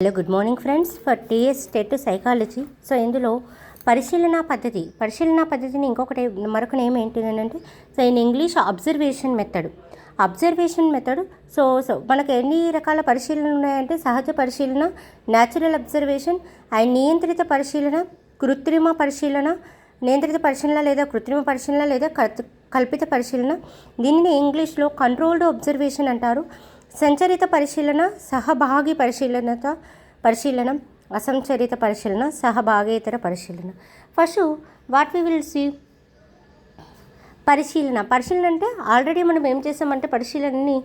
Hello good morning friends for TS state psychology. So ఇందులో పరిశీలన పద్ధతిని ఇంకొకటి మరొక నేమ్ ఏంటిదంటే so in English observation method. So మనకు ఎన్ని రకాల పరిశీలనలు ఉన్నాయంటే సహజ పరిశీలన, న్యాచురల్ అబ్జర్వేషన్ అండ్ నియంత్రిత పరిశీలన, కృత్రిమ పరిశీలన, నియంత్రిత పరిశీలన లేదా కృత్రిమ పరిశీలన లేదా కల్పిత పరిశీలన. దీనిని ఇంగ్లీష్లో కంట్రోల్డ్ అబ్జర్వేషన్ అంటారు. సంచరిత పరిశీలన, సహభాగి పరిశీలన, అసంచరిత పరిశీలన, సహభాగేతర పరిశీలన. First what we will see పరిశీలన అంటే ఆల్రెడీ మనం ఏం చేస్తామంటే పరిశీలనని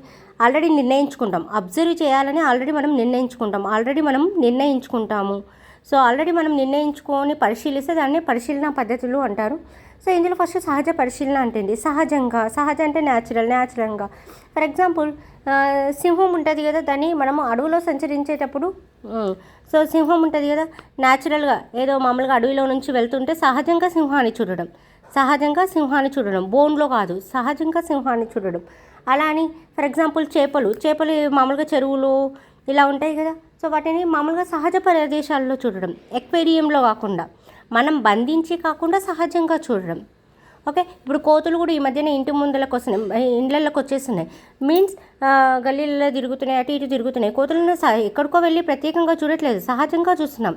ఆల్రెడీ నిర్ణయించుకుంటాం. అబ్జర్వ్ చేయాలని ఆల్రెడీ మనం నిర్ణయించుకుంటాము. సో ఆల్రెడీ మనం నిర్ణయించుకొని పరిశీలిస్తే దాన్ని పరిశీలన పద్ధతులు అంటారు. సో ఇందులో ఫస్ట్ సహజ పరిశీలన అంటే సహజ అంటే న్యాచురల్గా. ఫర్ ఎగ్జాంపుల్ సింహం ఉంటుంది కదా, దాన్ని మనము అడవిలో సంచరించేటప్పుడు సో సింహం ఉంటుంది కదా, న్యాచురల్గా ఏదో మామూలుగా అడవిలో నుంచి వెళ్తుంటే సహజంగా సింహాన్ని చూడడం బోన్లో కాదు, సహజంగా సింహాన్ని చూడడం. అలా అని ఫర్ ఎగ్జాంపుల్ చేపలు మామూలుగా చెరువులు ఇలా ఉంటాయి కదా, సో వాటిని మామూలుగా సహజ ప్రదేశాల్లో చూడడం, ఎక్వేరియంలో కాకుండా మనం బంధించి కాకుండా సహజంగా చూడడం. ఓకే, ఇప్పుడు కోతులు కూడా ఈ మధ్యన ఇండ్లలోకి వచ్చేస్తున్నాయి. మీన్స్ గల్లీలలో తిరుగుతున్నాయి, అటు ఇటు తిరుగుతున్నాయి. కోతులను ఎక్కడికో వెళ్ళి ప్రత్యేకంగా చూడట్లేదు, సహజంగా చూస్తున్నాం.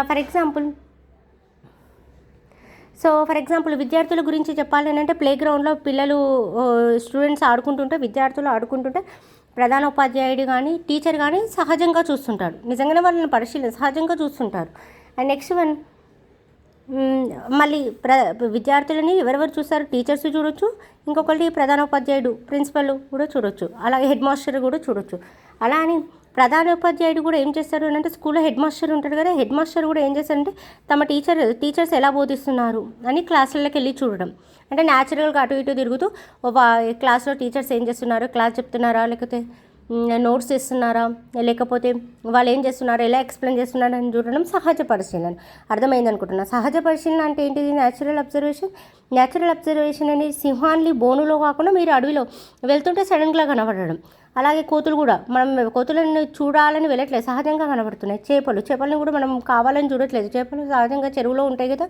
ఫర్ ఎగ్జాంపుల్ విద్యార్థుల గురించి చెప్పాలి అంటే ప్లే గ్రౌండ్లో విద్యార్థులు ఆడుకుంటుంటే ప్రధాన ఉపాధ్యాయుడు కానీ టీచర్ కానీ సహజంగా చూస్తుంటాడు. నిజంగానే వాళ్ళని సహజంగా చూస్తుంటారు. అండ్ నెక్స్ట్ వన్, మళ్ళీ విద్యార్థులని ఎవరెవరు చూస్తారు, టీచర్స్ చూడొచ్చు, ఇంకొకటి ప్రధాన ఉపాధ్యాయుడు ప్రిన్సిపల్ కూడా చూడొచ్చు, అలాగే హెడ్ మాస్టర్ కూడా చూడొచ్చు. అలా అని ప్రధాన ఉపాధ్యాయుడు కూడా ఏం చేస్తారు అంటే స్కూల్లో హెడ్ మాస్టర్ ఉంటాడు కదా, హెడ్ మాస్టర్ కూడా ఏం చేస్తారంటే తమ టీచర్స్ ఎలా బోధిస్తున్నారు అని క్లాసులకి వెళ్ళి చూడడం. అంటే న్యాచురల్గా అటు ఇటు తిరుగుతూ క్లాస్లో టీచర్స్ ఏం చేస్తున్నారో, క్లాస్ చెప్తున్నారా, లేకపోతే నోట్స్ ఇస్తున్నారా, లేకపోతే వాళ్ళు ఏం చేస్తున్నారో, ఎలా ఎక్స్ప్లెయిన్ చేస్తున్నారో అని చూడడం సహజ పరిశీలన. అర్థమైంది అనుకుంటున్నా. సహజ పరిశీలన అంటే ఏంటిది? న్యాచురల్ అబ్జర్వేషన్ అనేది సింహాన్ని బోనులో కాకుండా మీరు అడవిలో వెళ్తుంటే సడన్గా కనబడడం. అలాగే కోతులు కూడా మనం కోతులను చూడాలని వెళ్ళట్లేదు, సహజంగా కనబడుతున్నాయి. చేపలను కూడా మనం కావాలని చూడట్లేదు, చేపలు సహజంగా చెరువులో ఉంటాయి కదా,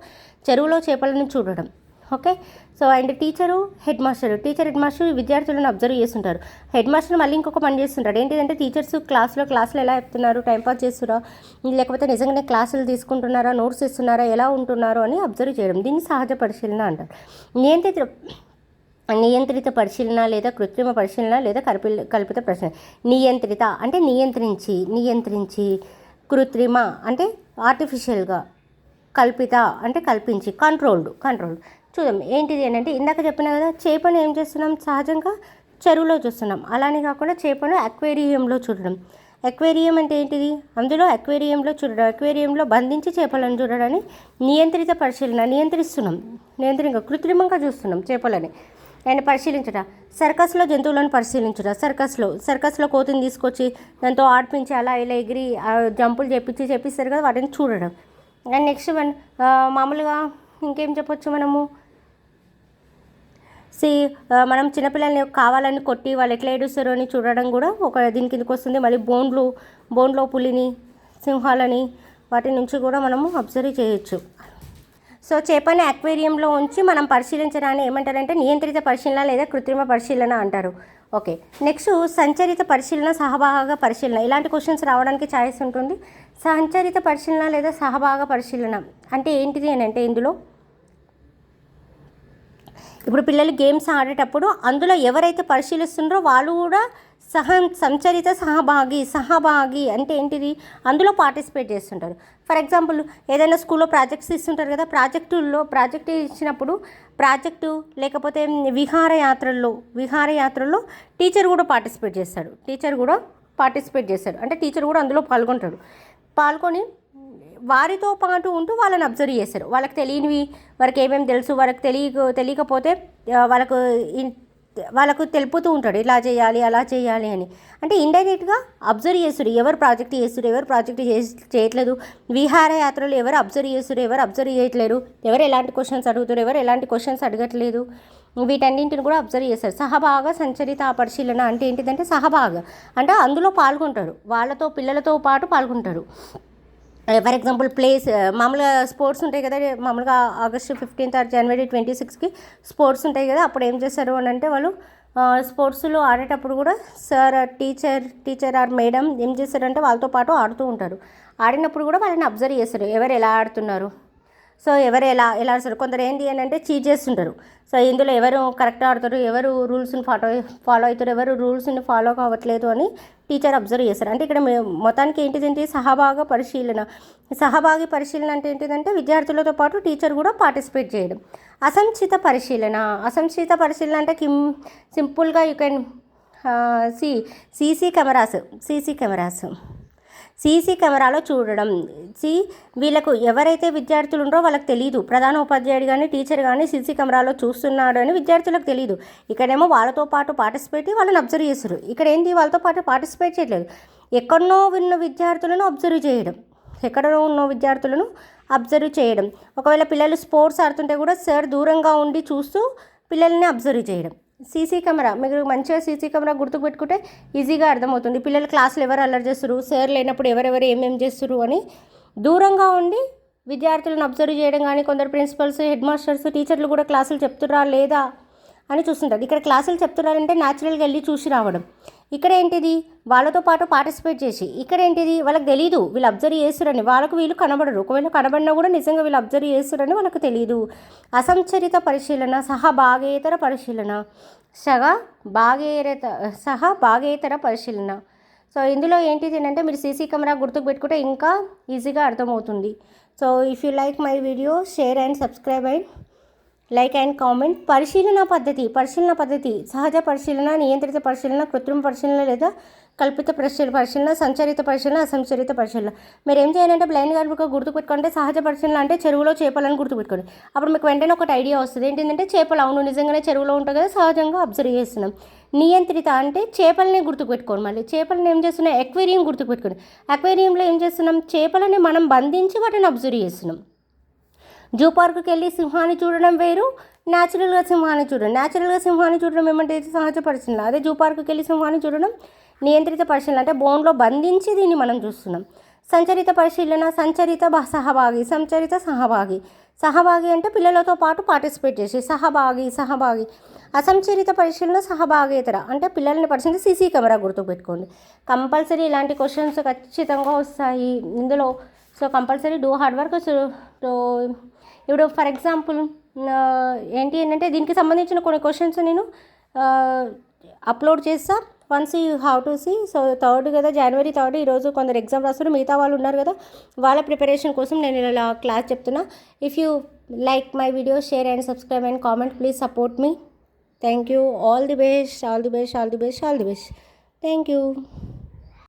చెరువులో చేపలను చూడడం. Okay, so and head master విద్యార్థులను అబ్జర్వ్ చేస్తుంటారు. హెడ్ మాస్టర్ మళ్ళీ ఇంకొక పని చేస్తుంటాడు. ఏంటిదంటే టీచర్స్ క్లాస్లో ఎలా చెప్తున్నారు, టైంపాస్ చేస్తున్నారా, లేకపోతే నిజంగానే క్లాసులు తీసుకుంటున్నారా, నోట్స్ ఇస్తున్నారా, ఎలా ఉంటున్నారో అని అబ్జర్వ్ చేయడం. దీన్ని సహజ పరిశీలన అంటారు. నియంత్రిత పరిశీలన లేదా కృత్రిమ పరిశీలన లేదా కల్పిత పరిశీలన. నియంత్రిత అంటే నియంత్రించి, కృత్రిమ అంటే ఆర్టిఫిషియల్గా, కల్పిత అంటే కల్పించి, కంట్రోల్డ్. చూద్దాం ఏంటిది అని అంటే ఇందాక చెప్పినా కదా, చేపను ఏం చేస్తున్నాం, సహజంగా చెరువులో చూస్తున్నాం. అలానే కాకుండా చేపను అక్వేరియంలో చూడడం. అక్వేరియం అంటే ఏంటిది? అందులో అక్వేరియంలో బంధించి చేపలను చూడడాన్ని నియంత్రిత పరిశీలన. కృత్రిమంగా చూస్తున్నాం చేపలని. ఆయన పరిశీలించడం. సర్కస్లో జంతువులను పరిశీలించడం. సర్కస్లో కోతిని తీసుకొచ్చి దాంతో ఆడిపించి అలా ఇలా ఎగిరి జంపులు చేపిస్తారు కదా, వాటిని చూడడం. అండ్ నెక్స్ట్ వన్, మామూలుగా ఇంకేం చెప్పొచ్చు మనము, మనం చిన్నపిల్లల్ని కావాలని కొట్టి వాళ్ళు ఎట్లా ఏడుస్తారో అని చూడడం కూడా ఒక దీని కిందకి వస్తుంది. మళ్ళీ బోన్లో పులిని, సింహాలని వాటి నుంచి కూడా మనము అబ్జర్వ్ చేయొచ్చు. సో చేపని అక్వేరియంలో ఉంచి మనం పరిశీలించడాన్ని ఏమంటారంటే నియంత్రిత పరిశీలన లేదా కృత్రిమ పరిశీలన అంటారు. ఓకే, నెక్స్ట్ సంచరిత పరిశీలన, సహభాగ పరిశీలన. ఇలాంటి క్వశ్చన్స్ రావడానికి ఛాయిస్ ఉంటుంది. సంచరిత పరిశీలన లేదా సహభాగ పరిశీలన అంటే ఏంటిది అని అంటే ఇందులో ఇప్పుడు పిల్లలు గేమ్స్ ఆడేటప్పుడు అందులో ఎవరైతే పరిశీలిస్తున్నారో వాళ్ళు కూడా సంచరిత సహభాగి అంటే ఏంటిది, అందులో పార్టిసిపేట్ చేస్తుంటారు. ఫర్ ఎగ్జాంపుల్ ఏదైనా స్కూల్లో ప్రాజెక్ట్స్ ఇస్తుంటారు కదా, ప్రాజెక్టు ఇచ్చినప్పుడు లేకపోతే విహారయాత్రల్లో టీచర్ కూడా పార్టిసిపేట్ చేస్తాడు. అంటే టీచర్ కూడా అందులో పాల్గొని వారితో పాటు ఉంటూ వాళ్ళని అబ్జర్వ్ చేస్తారు. వాళ్ళకి తెలియనివి వారికి ఏమేమి తెలుసు, వాళ్ళకి తెలియకపోతే వాళ్ళకు తెలుపుతూ ఉంటాడు, ఇలా చేయాలి అలా చేయాలి అని. అంటే ఇండైరెక్ట్గా అబ్జర్వ్ చేస్తారు, ఎవరు ప్రాజెక్ట్ చేయట్లేదు, విహారయాత్రలు ఎవరు అబ్జర్వ్ చేయట్లేరు, ఎవరు ఎలాంటి క్వశ్చన్స్ అడుగుతారు, ఎవరు ఎలాంటి క్వశ్చన్స్ అడగట్లేదు. వీటన్నింటిని కూడా అబ్జర్వ్ చేస్తారు. సహభాగ సంచరిత పరిశీలన అంటే ఏంటిదంటే సహభాగ అంటే అందులో పాల్గొంటారు, వాళ్ళతో పిల్లలతో పాటు పాల్గొంటారు. ఫర్ ఎగ్జాంపుల్ ప్లేస్ మామూలుగా స్పోర్ట్స్ ఉంటాయి కదా, మామూలుగా ఆగస్టు 15th ఆర్ జనవరి 26కి స్పోర్ట్స్ ఉంటాయి కదా, అప్పుడు ఏం చేస్తారు అని అంటే వాళ్ళు స్పోర్ట్స్లో ఆడేటప్పుడు కూడా సార్ టీచర్ ఆర్ మేడం ఏం చేస్తారంటే వాళ్ళతో పాటు ఆడుతూ ఉంటారు. ఆడినప్పుడు కూడా వాళ్ళని అబ్జర్వ్ చేస్తారు, ఎవరు ఎలా ఆడుతున్నారు, సో ఎవరు ఎలా ఆడుతారు. కొందరు ఏంటి అని అంటే చీట్ చేస్తుంటారు. సో ఇందులో ఎవరు కరెక్ట్ ఆడుతారు, ఎవరు రూల్స్ని ఫాలో అవుతారు, ఎవరు రూల్స్ని ఫాలో కావట్లేదు అని టీచర్ అబ్జర్వ్ చేస్తారు. అంటే ఇక్కడ మొత్తానికి ఏంటిదంటే సహభాగ పరిశీలన. సహభాగి పరిశీలన అంటే ఏంటిదంటే విద్యార్థులతో పాటు టీచర్ కూడా పార్టిసిపేట్ చేయడం. అసంచిత పరిశీలన అంటే సింపుల్గా యూ కెన్ సీసీ కెమెరాలో చూడడం. వీళ్ళకు ఎవరైతే విద్యార్థులు ఉన్నారో వాళ్ళకి తెలియదు, ప్రధాన ఉపాధ్యాయుడు కానీ టీచర్ కానీ సీసీ కెమెరాలో చూస్తున్నాడు అని విద్యార్థులకు తెలియదు. ఇక్కడేమో వాళ్ళతో పాటు పార్టిసిపేట్ వాళ్ళని అబ్జర్వ్ చేస్తారు. ఇక్కడ ఏంటి వాళ్ళతో పాటు పార్టిసిపేట్ చేయట్లేదు, ఎక్కడో ఉన్న విద్యార్థులను అబ్జర్వ్ చేయడం. ఒకవేళ పిల్లలు స్పోర్ట్స్ ఆడుతుంటే కూడా సార్ దూరంగా ఉండి చూస్తూ పిల్లల్ని అబ్జర్వ్ చేయడం. సీసీ కెమెరా మీరు మంచిగా సీసీ కెమెరా గుర్తుపెట్టుకుంటే ఈజీగా అర్థమవుతుంది. పిల్లలు క్లాసులు ఎవరు అల్లరి చేస్తారు, సార్ లేనప్పుడు ఎవరెవరు ఏమేమి చేస్తారు అని దూరంగా ఉండి విద్యార్థులను అబ్జర్వ్ చేయడం. కానీ కొందరు ప్రిన్సిపల్స్, హెడ్ మాస్టర్స్, టీచర్లు కూడా క్లాసులు చెప్తుర్రా లేదా అని చూస్తుంటారు. ఇక్కడ క్లాసులు చెప్తున్నారంటే న్యాచురల్గా వెళ్ళి చూసి రావడం. ఇక్కడ ఏంటిది వాళ్ళతో పాటు పార్టిసిపేట్ చేసి, ఇక్కడ ఏంటిది వాళ్ళకి తెలీదు వీళ్ళు అబ్జర్వ్ చేస్తారని, వాళ్ళకు వీళ్ళు కనబడరు. ఒకవేళ కనబడినా కూడా నిజంగా వీళ్ళు అబ్జర్వ్ చేస్తారని వాళ్ళకి తెలియదు. అసంచరిత పరిశీలన, సహభాగేతర పరిశీలన. సో ఇందులో ఏంటిది అంటే మీరు సీసీ కెమెరా గుర్తుకు పెట్టుకుంటే ఇంకా ఈజీగా అర్థమవుతుంది. So if you like my video share and subscribe and like and comment. పరిశీలన పద్ధతి సహజ పరిశీలన, నియంత్రిత పరిశీలన, కృత్రిమ పరిశీలన లేదా కల్పిత పరిశీలన, సంచరిత పరిశీలన, అసంచరిత పరిశీలన. మీరు ఏం చేయాలంటే బ్లైండ్ గార్డ్ గుర్తుపెట్టుకుంటే సహజ పరిశీలన అంటే చెరువులో చేపలను గుర్తుపెట్టుకోండి. అప్పుడు మీకు వెంటనే ఒకటి ఐడియా వస్తుంది, ఏంటంటే చేపలు అవును నిజంగానే చెరువులో ఉంటాయి కదా, సహజంగా అబ్జర్వ్ చేస్తున్నాం. నియంత్రిత అంటే చేపలని గుర్తుపెట్టుకోండి. మళ్ళీ చేపలను ఏం చేస్తున్నాం, ఎక్వేరియం గుర్తుపెట్టుకోండి. ఎక్వేరియంలో ఏం చేస్తున్నాం, చేపలని మనం బంధించి వాటిని అబ్జర్వ్ చేస్తున్నాం. జూ పార్కుకి వెళ్ళి సింహాన్ని చూడడం వేరు, న్యాచురల్గా సింహాన్ని చూడడం ఏమంటే సహజ పరిశీలన. అదే జూ పార్కుకి వెళ్ళి సింహాన్ని చూడడం నియంత్రిత పరిశీలన, అంటే బోన్లో బంధించి దీన్ని మనం చూస్తున్నాం. సంచరిత పరిశీలన, సంచరిత సహభాగి అంటే పిల్లలతో పాటు పార్టిసిపేట్ చేసి సహభాగి. అసంచరిత పరిశీలన సహభాగేతర అంటే పిల్లల్ని పరిశీలన. సీసీ కెమెరా గుర్తుపెట్టుకోండి. కంపల్సరీ ఇలాంటి క్వశ్చన్స్ ఖచ్చితంగా వస్తాయి ఇందులో. So compulsory do hard work. So ఇప్పుడు ఫర్ ఎగ్జాంపుల్ ఏంటి అంటే దీనికి సంబంధించిన కొన్ని క్వశ్చన్స్ నేను అప్లోడ్ చేస్తా. Once you have to see. So 3rd కదా, January 3rd ఈరోజు కొందరు ఎగ్జామ్ రాస్తారు, మిగతా వాళ్ళు ఉన్నారు కదా, వాళ్ళ ప్రిపరేషన్ కోసం నేను ఇలా క్లాస్ చెప్తున్నా. If you like my video share and subscribe and comment, please support me. Thank you. All the best. Thank you.